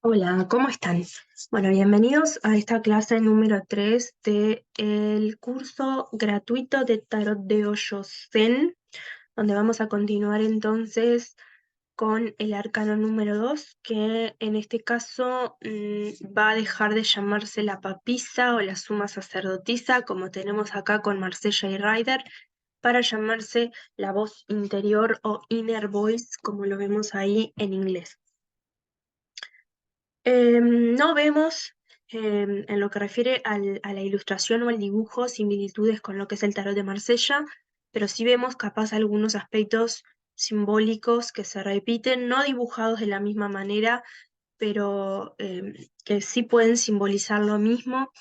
Hola, ¿cómo están? Bueno, bienvenidos a esta clase número 3 del curso gratuito de Tarot de Hoyo Zen, donde vamos a continuar entonces con el arcano número 2, que en este caso va a dejar de llamarse la papisa o la suma sacerdotisa, como tenemos acá con Marsella y Ryder, para llamarse la voz interior o inner voice, como lo vemos ahí en inglés. No vemos en lo que refiere a la ilustración o al dibujo similitudes con lo que es el tarot de Marsella, pero sí vemos capaz algunos aspectos simbólicos que se repiten, no dibujados de la misma manera, pero que sí pueden simbolizar lo mismo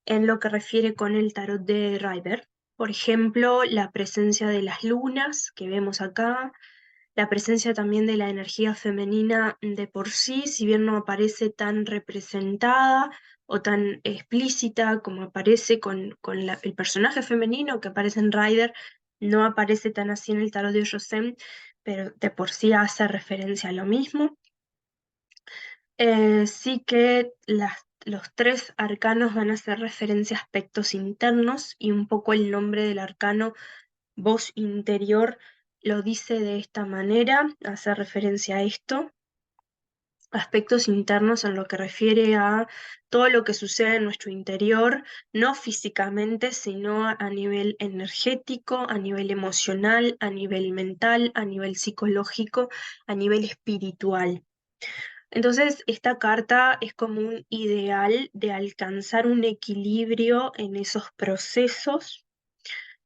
en lo que refiere con el tarot de Rider. Por ejemplo, la presencia de las lunas que vemos acá, la presencia también de la energía femenina de por sí, si bien no aparece tan representada o tan explícita como aparece con el personaje femenino que aparece en Rider, no aparece tan así en el tarot de Hoyo, pero de por sí hace referencia a lo mismo. Sí que los tres arcanos van a hacer referencia a aspectos internos y un poco el nombre del arcano voz interior lo dice de esta manera, hace referencia a esto, aspectos internos en lo que refiere a todo lo que sucede en nuestro interior, no físicamente, sino a nivel energético, a nivel emocional, a nivel mental, a nivel psicológico, a nivel espiritual. Entonces, esta carta es como un ideal de alcanzar un equilibrio en esos procesos,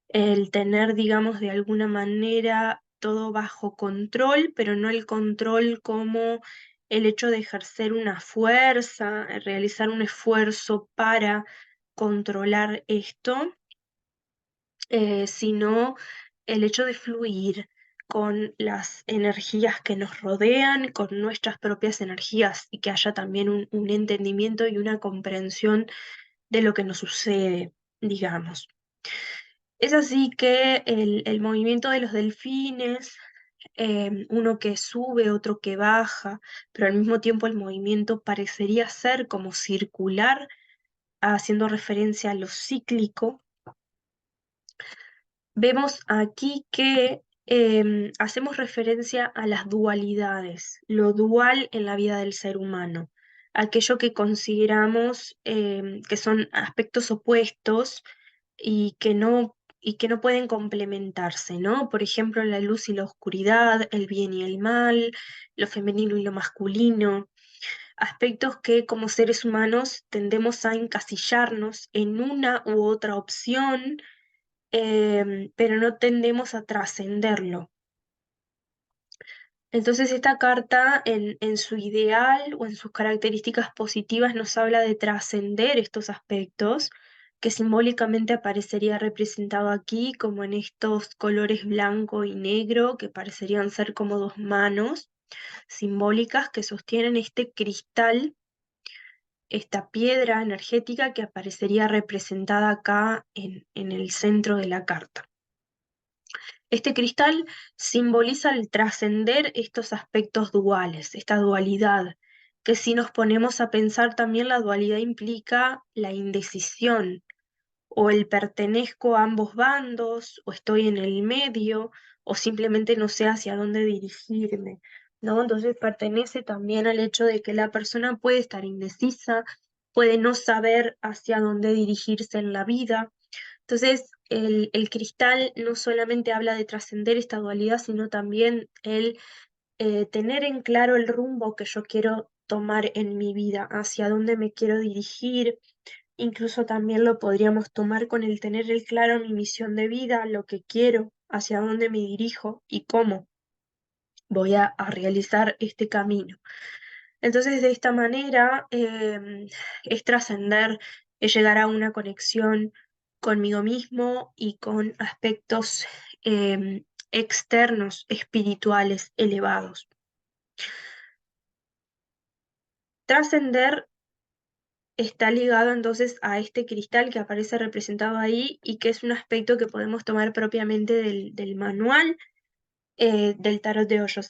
el tener, digamos, de alguna manera todo bajo control, pero no el control como el hecho de ejercer una fuerza, realizar un esfuerzo para controlar esto, sino el hecho de fluir con las energías que nos rodean, con nuestras propias energías y que haya también un entendimiento y una comprensión de lo que nos sucede, digamos. Es así que el movimiento de los delfines, uno que sube, otro que baja, pero al mismo tiempo el movimiento parecería ser como circular, haciendo referencia a lo cíclico. Vemos aquí que hacemos referencia a las dualidades, lo dual en la vida del ser humano, aquello que consideramos que son aspectos opuestos y que no pueden complementarse, ¿no? Por ejemplo, la luz y la oscuridad, el bien y el mal, lo femenino y lo masculino, aspectos que como seres humanos tendemos a encasillarnos en una u otra opción, pero no tendemos a trascenderlo. Entonces esta carta en su ideal o en sus características positivas nos habla de trascender estos aspectos que simbólicamente aparecería representado aquí como en estos colores blanco y negro que parecerían ser como dos manos simbólicas que sostienen este cristal, esta piedra energética que aparecería representada acá en el centro de la carta. Este cristal simboliza el trascender estos aspectos duales, esta dualidad, que si nos ponemos a pensar también la dualidad implica la indecisión, o el pertenezco a ambos bandos, o estoy en el medio, o simplemente no sé hacia dónde dirigirme, ¿no? Entonces pertenece también al hecho de que la persona puede estar indecisa, puede no saber hacia dónde dirigirse en la vida. Entonces, el cristal no solamente habla de trascender esta dualidad, sino también el tener en claro el rumbo que yo quiero tomar en mi vida, hacia dónde me quiero dirigir. Incluso también lo podríamos tomar con el tener el claro mi misión de vida, lo que quiero, hacia dónde me dirijo y cómo voy a realizar este camino. Entonces, de esta manera, es trascender, es llegar a una conexión conmigo mismo y con aspectos externos, espirituales, elevados. Trascender está ligado entonces a este cristal que aparece representado ahí y que es un aspecto que podemos tomar propiamente del manual del tarot de Hoyo.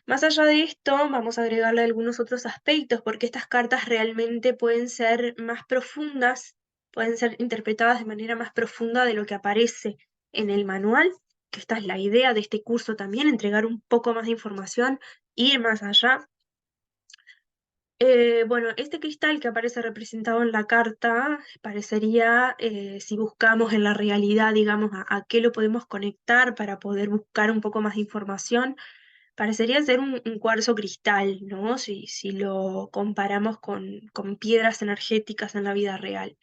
Más allá de esto, vamos a agregarle algunos otros aspectos, porque estas cartas realmente pueden ser más profundas, pueden ser interpretadas de manera más profunda de lo que aparece en el manual, que esta es la idea de este curso también, entregar un poco más de información, ir más allá. Bueno, este cristal que aparece representado en la carta parecería, si buscamos en la realidad, digamos, a qué lo podemos conectar para poder buscar un poco más de información, parecería ser un cuarzo cristal, ¿no? Si lo comparamos con piedras energéticas en la vida real.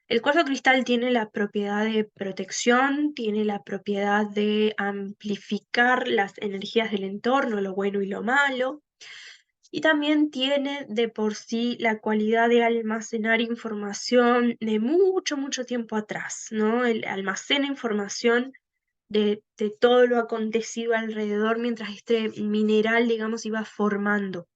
El cuarzo cristal tiene la propiedad de protección, tiene la propiedad de amplificar las energías del entorno, lo bueno y lo malo, y también tiene de por sí la cualidad de almacenar información de mucho, mucho tiempo atrás, ¿no? Almacena información de todo lo acontecido alrededor mientras este mineral, digamos, iba formando.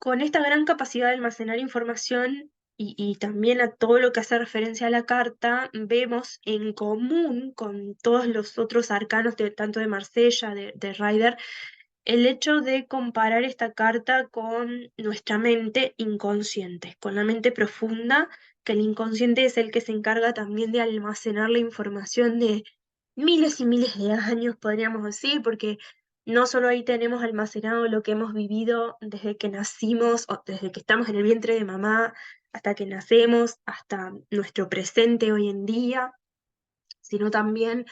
Con esta gran capacidad de almacenar información y también a todo lo que hace referencia a la carta, vemos en común con todos los otros arcanos, tanto de Marsella, de Rider, el hecho de comparar esta carta con nuestra mente inconsciente, con la mente profunda, que el inconsciente es el que se encarga también de almacenar la información de miles y miles de años, podríamos decir, porque no solo ahí tenemos almacenado lo que hemos vivido desde que nacimos o desde que estamos en el vientre de mamá hasta que nacemos, hasta nuestro presente hoy en día, sino también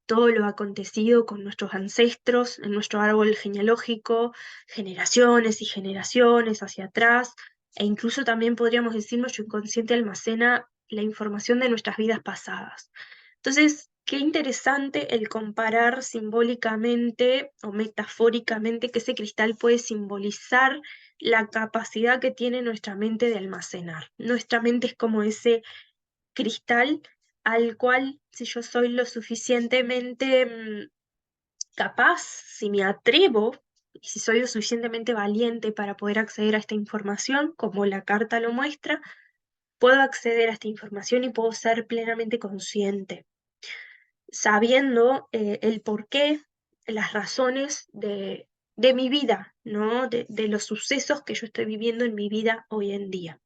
todo lo acontecido con nuestros ancestros en nuestro árbol genealógico, generaciones y generaciones hacia atrás, e incluso también podríamos decir nuestro inconsciente almacena la información de nuestras vidas pasadas. Entonces, qué interesante el comparar simbólicamente o metafóricamente que ese cristal puede simbolizar la capacidad que tiene nuestra mente de almacenar. Nuestra mente es como ese cristal al cual, si yo soy lo suficientemente capaz, si me atrevo y si soy lo suficientemente valiente para poder acceder a esta información, como la carta lo muestra, puedo acceder a esta información y puedo ser plenamente consciente, sabiendo el porqué, las razones de mi vida, ¿no? De los sucesos que yo estoy viviendo en mi vida hoy en día.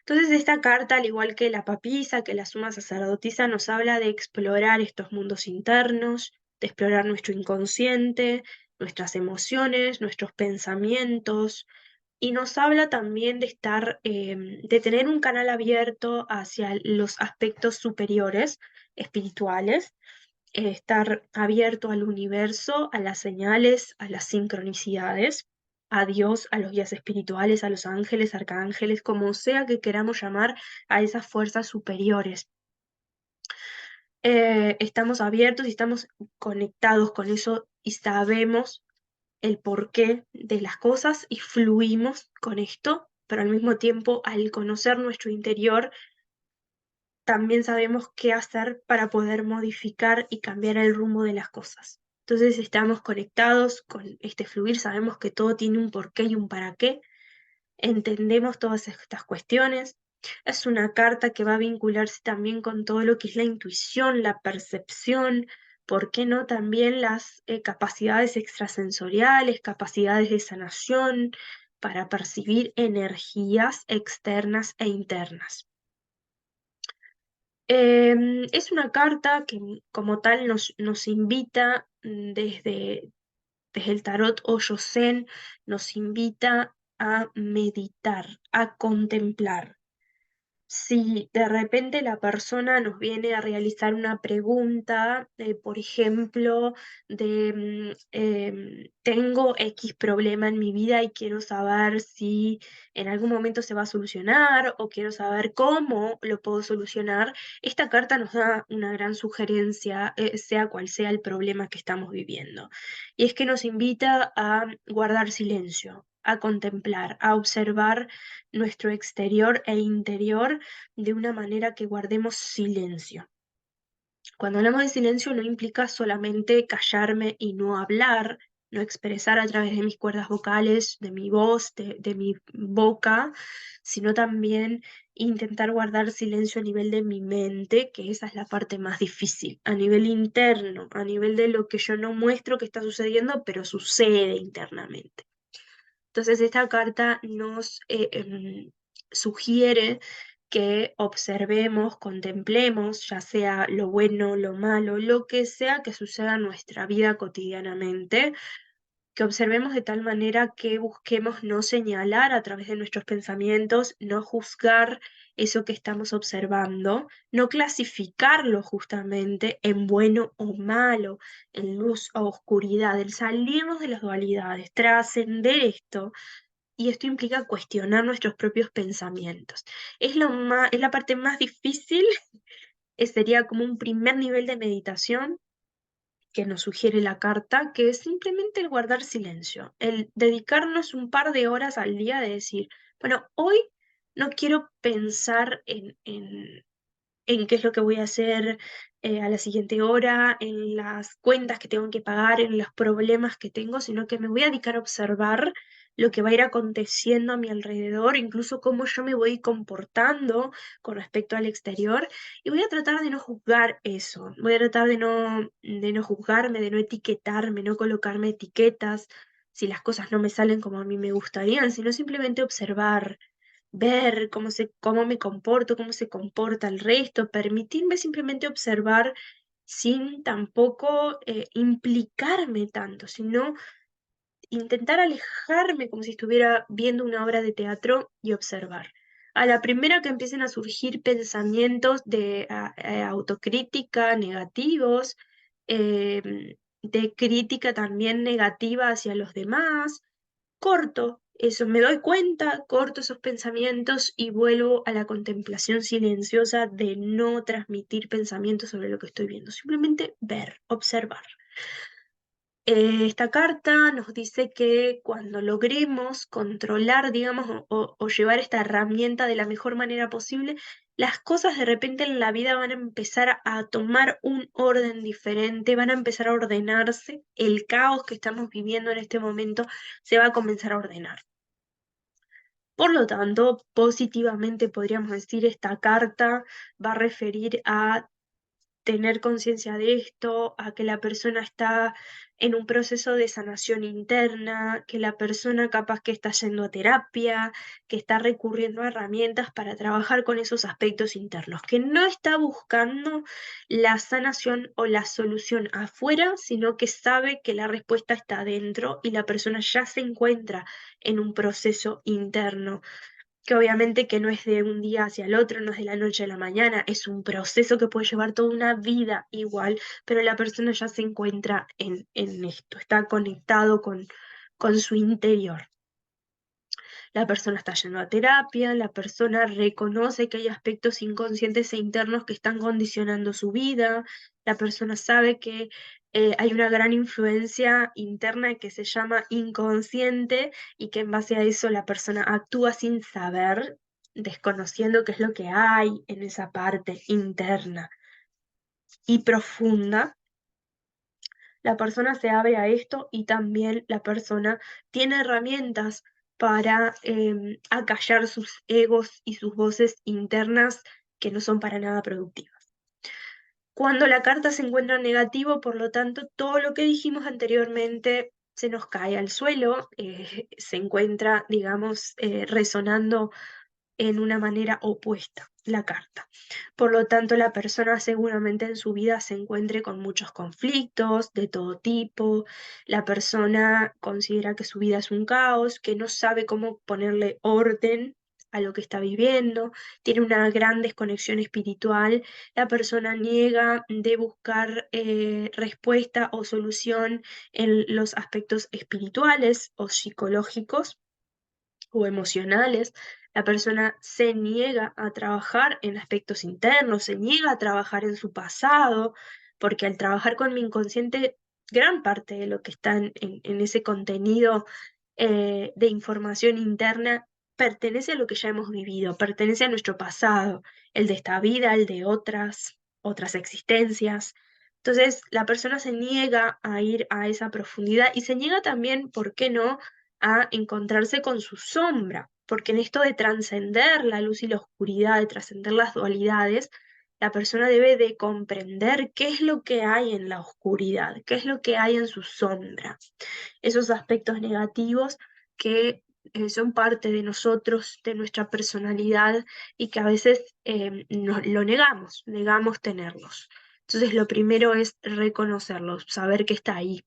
Entonces, esta carta, al igual que la papisa, que la suma sacerdotisa, nos habla de explorar estos mundos internos, de explorar nuestro inconsciente, nuestras emociones, nuestros pensamientos, y nos habla también de estar, de tener un canal abierto hacia los aspectos superiores, espirituales, estar abierto al universo, a las señales, a las sincronicidades, a Dios, a los guías espirituales, a los ángeles, arcángeles, como sea que queramos llamar a esas fuerzas superiores. Estamos abiertos y estamos conectados con eso y sabemos el porqué de las cosas y fluimos con esto, pero al mismo tiempo, al conocer nuestro interior, también sabemos qué hacer para poder modificar y cambiar el rumbo de las cosas. Entonces estamos conectados con este fluir, sabemos que todo tiene un porqué y un para qué, entendemos todas estas cuestiones. Es una carta que va a vincularse también con todo lo que es la intuición, la percepción, ¿por qué no también las capacidades extrasensoriales, capacidades de sanación para percibir energías externas e internas? Es una carta que como tal nos invita desde el tarot Osho Zen, nos invita a meditar, a contemplar. Si de repente la persona nos viene a realizar una pregunta, por ejemplo, tengo X problema en mi vida y quiero saber si en algún momento se va a solucionar o quiero saber cómo lo puedo solucionar, esta carta nos da una gran sugerencia, sea cual sea el problema que estamos viviendo. Y es que nos invita a guardar silencio, a contemplar, a observar nuestro exterior e interior de una manera que guardemos silencio. Cuando hablamos de silencio no implica solamente callarme y no hablar, no expresar a través de mis cuerdas vocales, de mi voz, de mi boca, sino también intentar guardar silencio a nivel de mi mente, que esa es la parte más difícil, a nivel interno, a nivel de lo que yo no muestro que está sucediendo, pero sucede internamente. Entonces, esta carta nos sugiere que observemos, contemplemos, ya sea lo bueno, lo malo, lo que sea que suceda en nuestra vida cotidianamente, que observemos de tal manera que busquemos no señalar a través de nuestros pensamientos, no juzgar eso que estamos observando, no clasificarlo justamente en bueno o malo, en luz o oscuridad, el salirnos de las dualidades, trascender esto. Y esto implica cuestionar nuestros propios pensamientos. Es la parte más difícil, sería como un primer nivel de meditación que nos sugiere la carta, que es simplemente el guardar silencio, el dedicarnos un par de horas al día de decir, bueno, hoy no quiero pensar en qué es lo que voy a hacer a la siguiente hora, en las cuentas que tengo que pagar, en los problemas que tengo, sino que me voy a dedicar a observar lo que va a ir aconteciendo a mi alrededor, incluso cómo yo me voy comportando con respecto al exterior, y voy a tratar de no juzgar eso, voy a tratar de no juzgarme, de no etiquetarme, no colocarme etiquetas si las cosas no me salen como a mí me gustarían, sino simplemente observar, ver cómo me comporto, cómo se comporta el resto, permitirme simplemente observar sin tampoco implicarme tanto, sino intentar alejarme como si estuviera viendo una obra de teatro y observar. A la primera que empiecen a surgir pensamientos de autocrítica negativos, de crítica también negativa hacia los demás, corto eso, me doy cuenta, corto esos pensamientos y vuelvo a la contemplación silenciosa de no transmitir pensamientos sobre lo que estoy viendo, simplemente ver, observar. Esta carta nos dice que cuando logremos controlar, digamos, o llevar esta herramienta de la mejor manera posible, las cosas de repente en la vida van a empezar a tomar un orden diferente, van a empezar a ordenarse, el caos que estamos viviendo en este momento se va a comenzar a ordenar. Por lo tanto, positivamente podríamos decir, esta carta va a referir a tener conciencia de esto, a que la persona está en un proceso de sanación interna, que la persona capaz que está yendo a terapia, que está recurriendo a herramientas para trabajar con esos aspectos internos, que no está buscando la sanación o la solución afuera, sino que sabe que la respuesta está adentro y la persona ya se encuentra en un proceso interno que obviamente que no es de un día hacia el otro, no es de la noche a la mañana, es un proceso que puede llevar toda una vida igual, pero la persona ya se encuentra en esto, está conectado con su interior. La persona está yendo a terapia, la persona reconoce que hay aspectos inconscientes e internos que están condicionando su vida, la persona sabe que hay una gran influencia interna que se llama inconsciente y que en base a eso la persona actúa sin saber, desconociendo qué es lo que hay en esa parte interna y profunda. La persona se abre a esto y también la persona tiene herramientas para acallar sus egos y sus voces internas que no son para nada productivas. Cuando la carta se encuentra en negativo, por lo tanto, todo lo que dijimos anteriormente se nos cae al suelo, se encuentra, digamos, resonando en una manera opuesta la carta. Por lo tanto, la persona seguramente en su vida se encuentre con muchos conflictos de todo tipo. La persona considera que su vida es un caos, que no sabe cómo ponerle orden a lo que está viviendo, tiene una gran desconexión espiritual, la persona niega de buscar respuesta o solución en los aspectos espirituales o psicológicos o emocionales, la persona se niega a trabajar en aspectos internos, se niega a trabajar en su pasado, porque al trabajar con mi inconsciente, gran parte de lo que está en ese contenido de información interna pertenece a lo que ya hemos vivido, pertenece a nuestro pasado, el de esta vida, el de otras existencias. Entonces, la persona se niega a ir a esa profundidad y se niega también, ¿por qué no?, a encontrarse con su sombra, porque en esto de trascender la luz y la oscuridad, de trascender las dualidades, la persona debe de comprender qué es lo que hay en la oscuridad, qué es lo que hay en su sombra, esos aspectos negativos que son parte de nosotros, de nuestra personalidad y que a veces lo negamos tenerlos. Entonces lo primero es reconocerlos, saber que está ahí,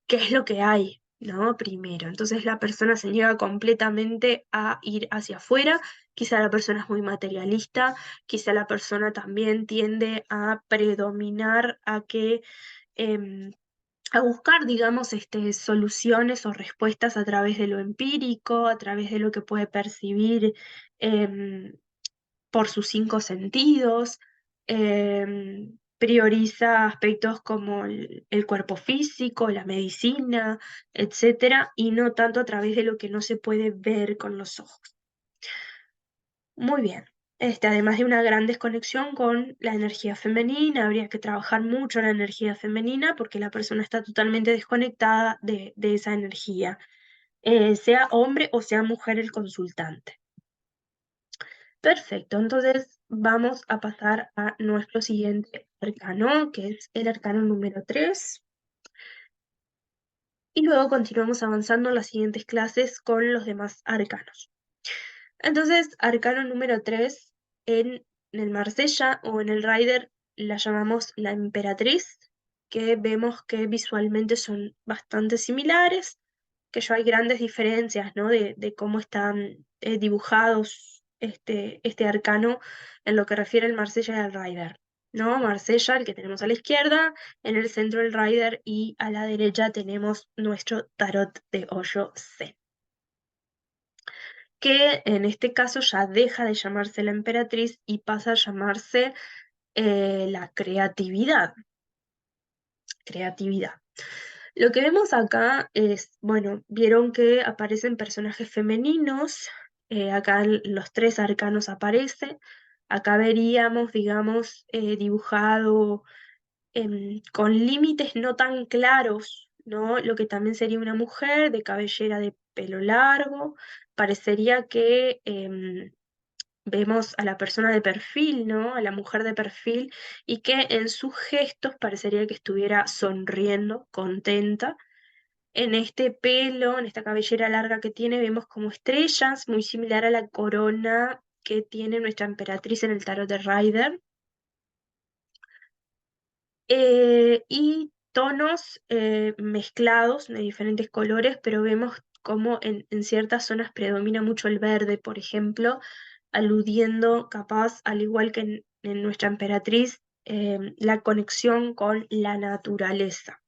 qué es lo que hay, ¿no? Primero. Entonces la persona se niega completamente a ir hacia afuera, quizá la persona es muy materialista, quizá la persona también tiende a predominar a que... em, a buscar, digamos, soluciones o respuestas a través de lo empírico, a través de lo que puede percibir em, por sus cinco sentidos, prioriza aspectos como el cuerpo físico, la medicina, etcétera, y no tanto a través de lo que no se puede ver con los ojos. Muy bien. Además de una gran desconexión con la energía femenina, habría que trabajar mucho la energía femenina porque la persona está totalmente desconectada de esa energía, sea hombre o sea mujer el consultante. Perfecto, entonces vamos a pasar a nuestro siguiente arcano, que es el arcano número 3, y luego continuamos avanzando en las siguientes clases con los demás arcanos. Entonces, arcano número 3 en el Marsella o en el Rider la llamamos la emperatriz, que vemos que visualmente son bastante similares, que ya hay grandes diferencias, ¿no? de cómo están dibujados este arcano en lo que refiere al Marsella y al Rider, ¿no? Marsella, el que tenemos a la izquierda, en el centro el Rider y a la derecha tenemos nuestro tarot de hoyo C, que en este caso ya deja de llamarse la emperatriz y pasa a llamarse la creatividad. Creatividad. Lo que vemos acá es, bueno, vieron que aparecen personajes femeninos, acá en los tres arcanos aparece, acá veríamos, digamos, dibujado con límites no tan claros, ¿no? Lo que también sería una mujer de cabellera de pelo largo, parecería que vemos a la persona de perfil, ¿no? A la mujer de perfil, y que en sus gestos parecería que estuviera sonriendo, contenta. En este pelo, en esta cabellera larga que tiene, vemos como estrellas, muy similar a la corona que tiene nuestra emperatriz en el tarot de Rider. Y tonos mezclados de diferentes colores, pero vemos como en ciertas zonas predomina mucho el verde, por ejemplo, aludiendo capaz, al igual que en nuestra emperatriz, la conexión con la naturaleza.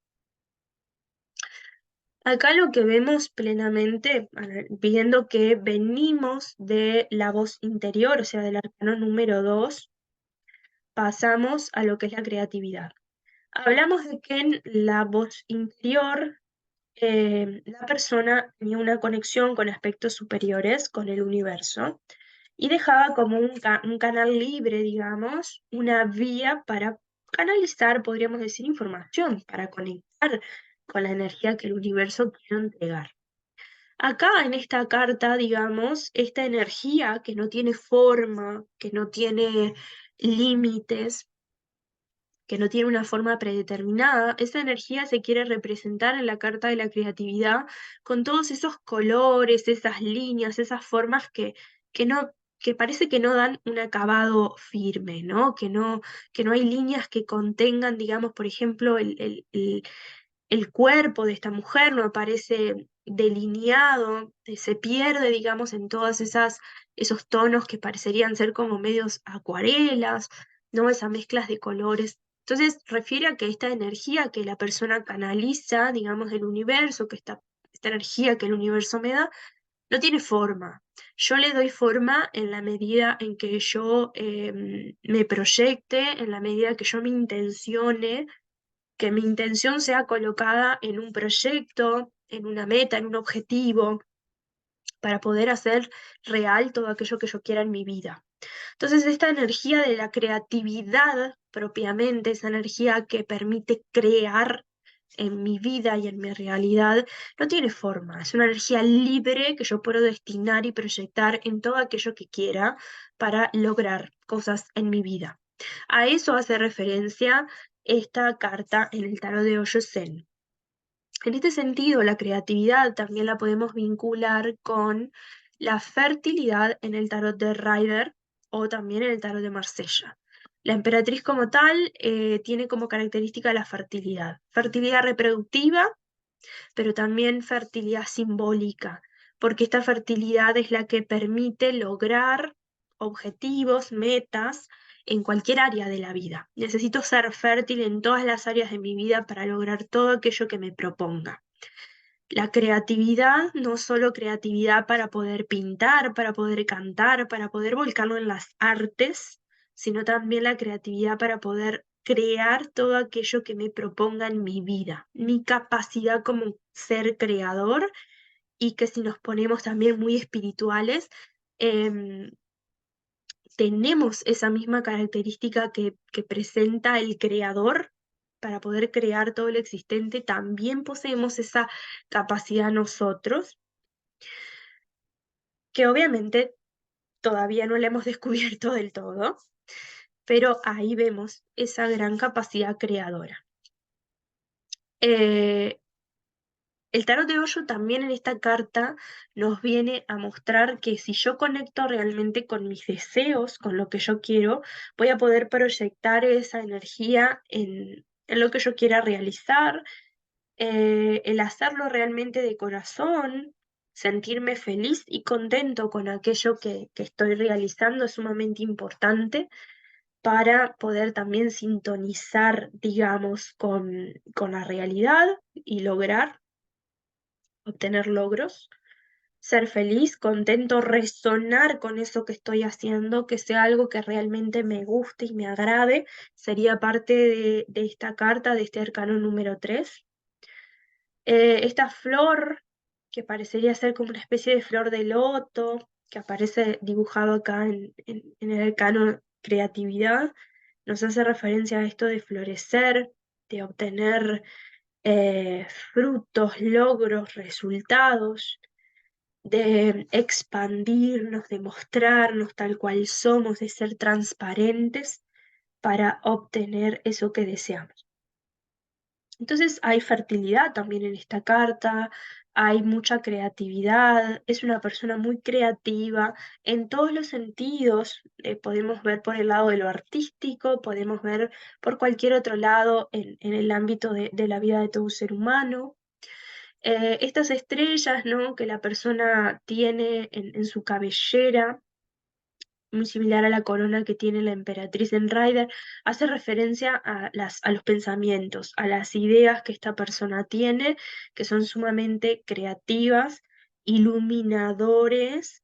Acá lo que vemos plenamente, viendo que venimos de la voz interior, o sea, del arcano número 2, pasamos a lo que es la creatividad. Hablamos de que en la voz interior la persona tenía una conexión con aspectos superiores, con el universo, y dejaba como un canal libre, digamos, una vía para canalizar, podríamos decir, información, para conectar con la energía que el universo quiere entregar. Acá en esta carta, digamos, esta energía que no tiene forma, que no tiene límites, que no tiene una forma predeterminada, esa energía se quiere representar en la carta de la creatividad con todos esos colores, esas líneas, esas formas que no, que parece que no dan un acabado firme, ¿no? Que no hay líneas que contengan, digamos, por ejemplo, el cuerpo de esta mujer no aparece delineado, se pierde, digamos, en todas esos tonos que parecerían ser como medios acuarelas, ¿no? Esas mezclas de colores. Entonces, refiere a que esta energía que la persona canaliza, digamos, del universo, que esta energía que el universo me da, no tiene forma. Yo le doy forma en la medida en que yo me proyecte, en la medida que yo me intencione, que mi intención sea colocada en un proyecto, en una meta, en un objetivo, para poder hacer real todo aquello que yo quiera en mi vida. Entonces, esta energía de la creatividad propiamente, esa energía que permite crear, en mi vida y en mi realidad no tiene forma, es una energía libre que yo puedo destinar y proyectar en todo aquello que quiera para lograr cosas en mi vida. A eso hace referencia esta carta en el tarot de Osho Zen. En este sentido, la creatividad también la podemos vincular con la fertilidad en el tarot de Rider o también en el tarot de Marsella. La emperatriz como tal tiene como característica la fertilidad. Fertilidad reproductiva, pero también fertilidad simbólica, porque esta fertilidad es la que permite lograr objetivos, metas en cualquier área de la vida. Necesito ser fértil en todas las áreas de mi vida para lograr todo aquello que me proponga. La creatividad, no solo creatividad para poder pintar, para poder cantar, para poder volcarlo en las artes, sino también la creatividad para poder crear todo aquello que me proponga en mi vida, mi capacidad como ser creador y que si nos ponemos también muy espirituales, em, tenemos esa misma característica que presenta el creador para poder crear todo lo existente, también poseemos esa capacidad nosotros, que obviamente todavía no la hemos descubierto del todo, pero ahí vemos esa gran capacidad creadora. Eh, el tarot de Osho también en esta carta nos viene a mostrar que si yo conecto realmente con mis deseos, con lo que yo quiero, voy a poder proyectar esa energía en lo que yo quiera realizar, el hacerlo realmente de corazón, sentirme feliz y contento con aquello que estoy realizando es sumamente importante para poder también sintonizar, digamos, con la realidad y lograr obtener logros, ser feliz, contento, resonar con eso que estoy haciendo, que sea algo que realmente me guste y me agrade, sería parte de esta carta, de este arcano número 3. Esta flor, que parecería ser como una especie de flor de loto, que aparece dibujado acá en el arcano creatividad, nos hace referencia a esto de florecer, de obtener frutos, logros, resultados, de expandirnos, de mostrarnos tal cual somos, de ser transparentes para obtener eso que deseamos. Entonces hay fertilidad también en esta carta, hay mucha creatividad, es una persona muy creativa en todos los sentidos. Podemos ver por el lado de lo artístico, podemos ver por cualquier otro lado en el ámbito de la vida de todo ser humano. Estas estrellas, ¿no?, que la persona tiene en su cabellera, muy similar a la corona que tiene la emperatriz en Rider, hace referencia a los pensamientos, a las ideas que esta persona tiene, que son sumamente creativas, iluminadores,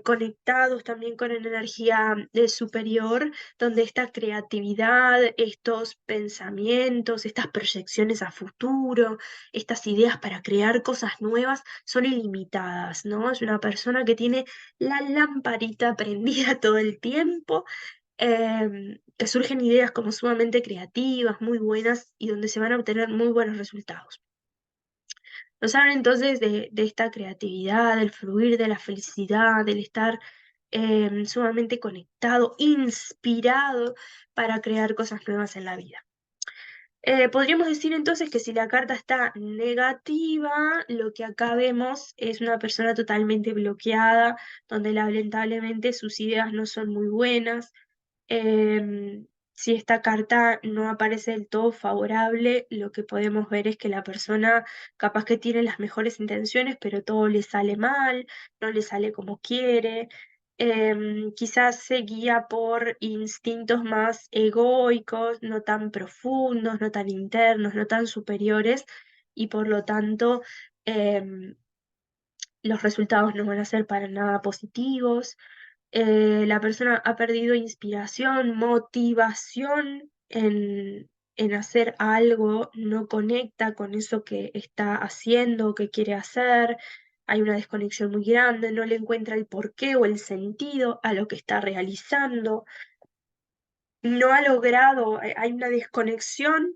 conectados también con la energía superior, donde esta creatividad, estos pensamientos, estas proyecciones a futuro, estas ideas para crear cosas nuevas son ilimitadas, ¿no? Es una persona que tiene la lamparita prendida todo el tiempo, que surgen ideas como sumamente creativas, muy buenas y donde se van a obtener muy buenos resultados. Nos hablan entonces de esta creatividad, del fluir de la felicidad, del estar sumamente conectado, inspirado para crear cosas nuevas en la vida. Podríamos decir entonces que si la carta está negativa, lo que acá vemos es una persona totalmente bloqueada, donde lamentablemente sus ideas no son muy buenas. Si esta carta no aparece del todo favorable, lo que podemos ver es que la persona capaz que tiene las mejores intenciones, pero todo le sale mal, no le sale como quiere. Quizás se guía por instintos más egoicos, no tan profundos, no tan internos, no tan superiores, y por lo tanto em, los resultados no van a ser para nada positivos. La persona ha perdido inspiración, motivación en hacer algo, no conecta con eso que está haciendo, que quiere hacer, hay una desconexión muy grande, no le encuentra el porqué o el sentido a lo que está realizando, no ha logrado, hay una desconexión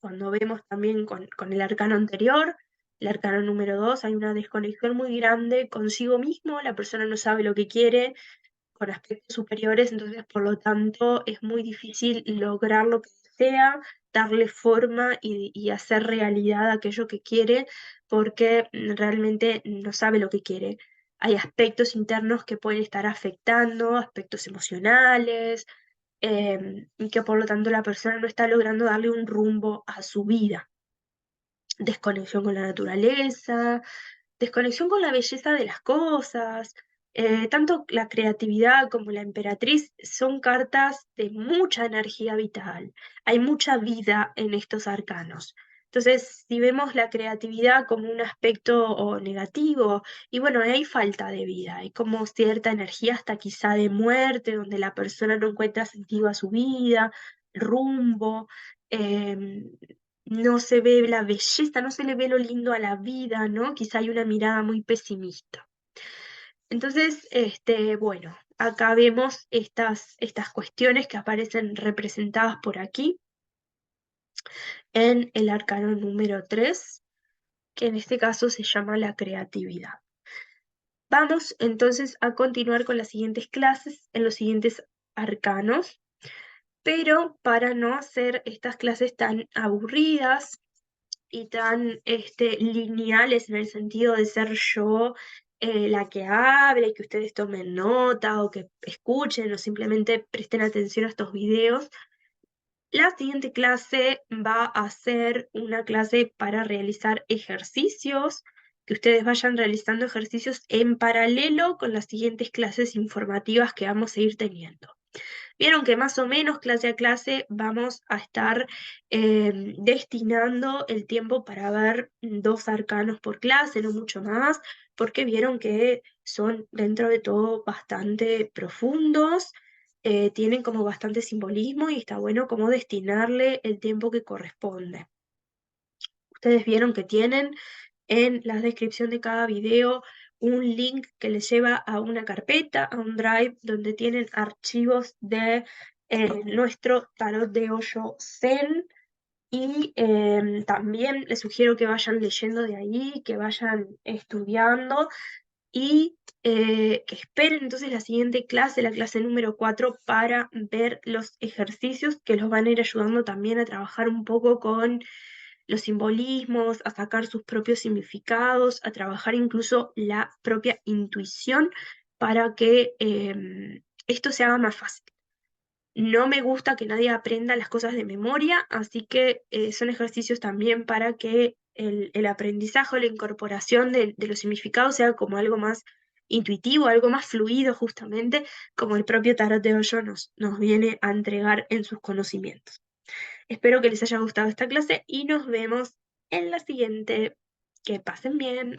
cuando vemos también con el arcano anterior, el arcano número 2, hay una desconexión muy grande consigo mismo, la persona no sabe lo que quiere, con aspectos superiores, entonces por lo tanto es muy difícil lograr lo que desea, darle forma y hacer realidad aquello que quiere, porque realmente no sabe lo que quiere. Hay aspectos internos que pueden estar afectando, aspectos emocionales, y que por lo tanto la persona no está logrando darle un rumbo a su vida. Desconexión con la naturaleza, desconexión con la belleza de las cosas. Tanto la creatividad como la emperatriz son cartas de mucha energía vital. Hay mucha vida en estos arcanos. Entonces, si vemos la creatividad como un aspecto o negativo, y bueno, hay falta de vida, hay como cierta energía hasta quizá de muerte, donde la persona no encuentra sentido a su vida, rumbo. em, no se ve la belleza, no se le ve lo lindo a la vida, ¿no? Quizá hay una mirada muy pesimista. Entonces, bueno, acá vemos estas cuestiones que aparecen representadas por aquí en el arcano número 3, que en este caso se llama la creatividad. Vamos entonces a continuar con las siguientes clases en los siguientes arcanos, pero para no hacer estas clases tan aburridas y tan lineales en el sentido de ser yo la que hable y que ustedes tomen nota o que escuchen o simplemente presten atención a estos videos. La siguiente clase va a ser una clase para realizar ejercicios, que ustedes vayan realizando ejercicios en paralelo con las siguientes clases informativas que vamos a ir teniendo. Vieron que más o menos clase a clase vamos a estar destinando el tiempo para ver 2 arcanos por clase, no mucho más, porque vieron que son dentro de todo bastante profundos, tienen como bastante simbolismo y está bueno como destinarle el tiempo que corresponde. Ustedes vieron que tienen en la descripción de cada video un link que les lleva a una carpeta, a un drive, donde tienen archivos de nuestro tarot de hoyo Zen. Y también les sugiero que vayan leyendo de ahí, que vayan estudiando y que esperen entonces la siguiente clase, la clase número 4, para ver los ejercicios que los van a ir ayudando también a trabajar un poco con los simbolismos, a sacar sus propios significados, a trabajar incluso la propia intuición para que esto se haga más fácil. No me gusta que nadie aprenda las cosas de memoria, así que son ejercicios también para que el aprendizaje o la incorporación de los significados sea como algo más intuitivo, algo más fluido justamente, como el propio Tarot de Hoyo nos viene a entregar en sus conocimientos. Espero que les haya gustado esta clase y nos vemos en la siguiente. Que pasen bien.